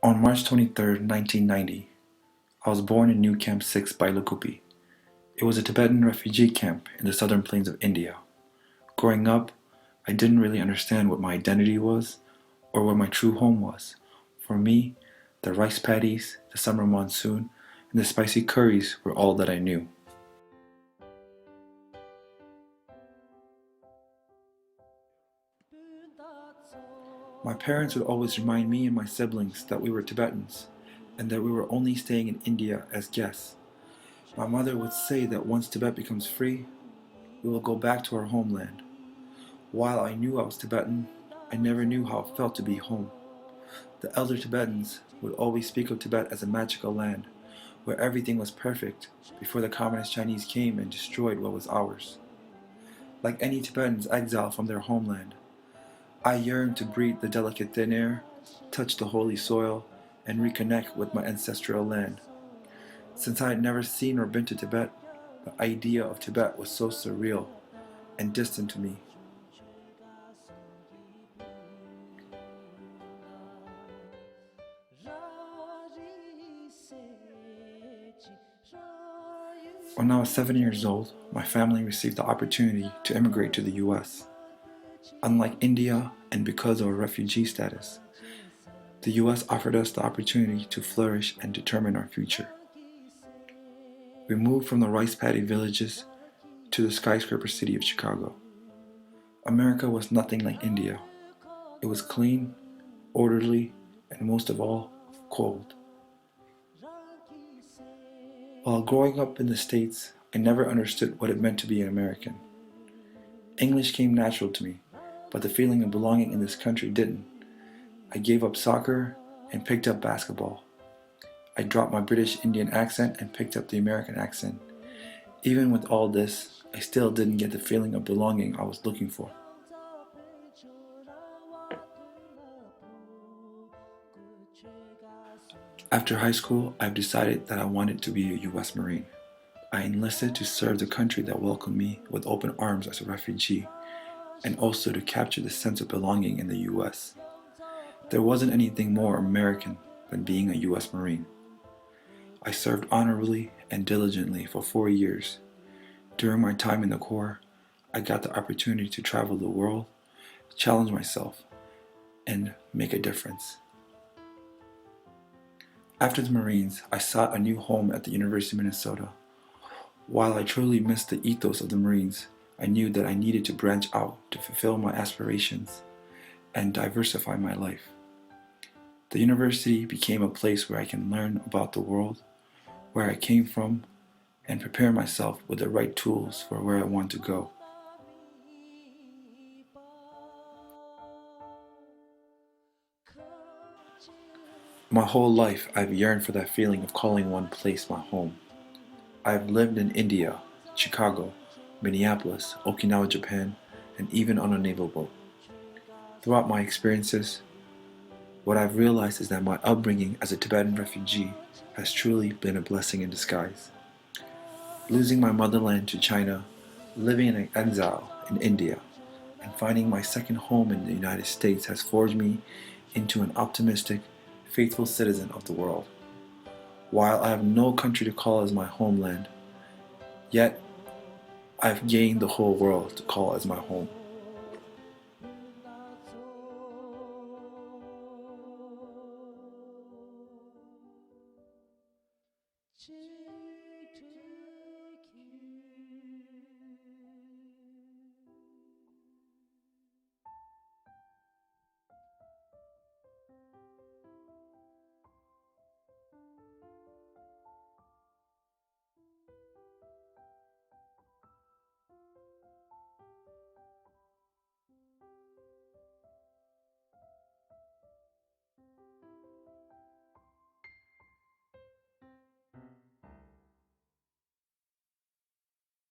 On March 23rd, 1990, I was born in New Camp 6 by Lukupi. It was a Tibetan refugee camp in the southern plains of India. Growing up, I didn't really understand what my identity was or where my true home was. For me, the rice paddies, the summer monsoon, and the spicy curries were all that I knew. My parents would always remind me and my siblings that we were Tibetans and that we were only staying in India as guests. My mother would say that once Tibet becomes free, we will go back to our homeland. While I knew I was Tibetan, I never knew how it felt to be home. The elder Tibetans would always speak of Tibet as a magical land, where everything was perfect before the communist Chinese came and destroyed what was ours. Like any Tibetans exiled from their homeland, I yearned to breathe the delicate thin air, touch the holy soil, and reconnect with my ancestral land. Since I had never seen or been to Tibet, the idea of Tibet was so surreal and distant to me. When I was 7 years old, my family received the opportunity to immigrate to the US. Unlike India, and because of our refugee status, the US offered us the opportunity to flourish and determine our future. We moved from the rice paddy villages to the skyscraper city of Chicago. America was nothing like India. It was clean, orderly, and most of all, cold. While growing up in the States, I never understood what it meant to be an American. English came natural to me, but the feeling of belonging in this country didn't. I gave up soccer and picked up basketball. I dropped my British Indian accent and picked up the American accent. Even with all this, I still didn't get the feeling of belonging I was looking for. After high school, I've decided that I wanted to be a US Marine. I enlisted to serve the country that welcomed me with open arms as a refugee, and also to capture the sense of belonging in the US. There wasn't anything more American than being a US Marine. I served honorably and diligently for 4 years. During my time in the Corps, I got the opportunity to travel the world, challenge myself, and make a difference. After the Marines, I sought a new home at the University of Minnesota. While I truly missed the ethos of the Marines, I knew that I needed to branch out to fulfill my aspirations and diversify my life. The university became a place where I can learn about the world, where I came from, and prepare myself with the right tools for where I want to go. My whole life, I've yearned for that feeling of calling one place my home. I've lived in India, Chicago, Minneapolis, Okinawa, Japan, and even on a naval boat. Throughout my experiences, what I've realized is that my upbringing as a Tibetan refugee has truly been a blessing in disguise. Losing my motherland to China, living in exile in India, and finding my second home in the United States has forged me into an optimistic, faithful citizen of the world. While I have no country to call as my homeland, yet I've gained the whole world to call as my home.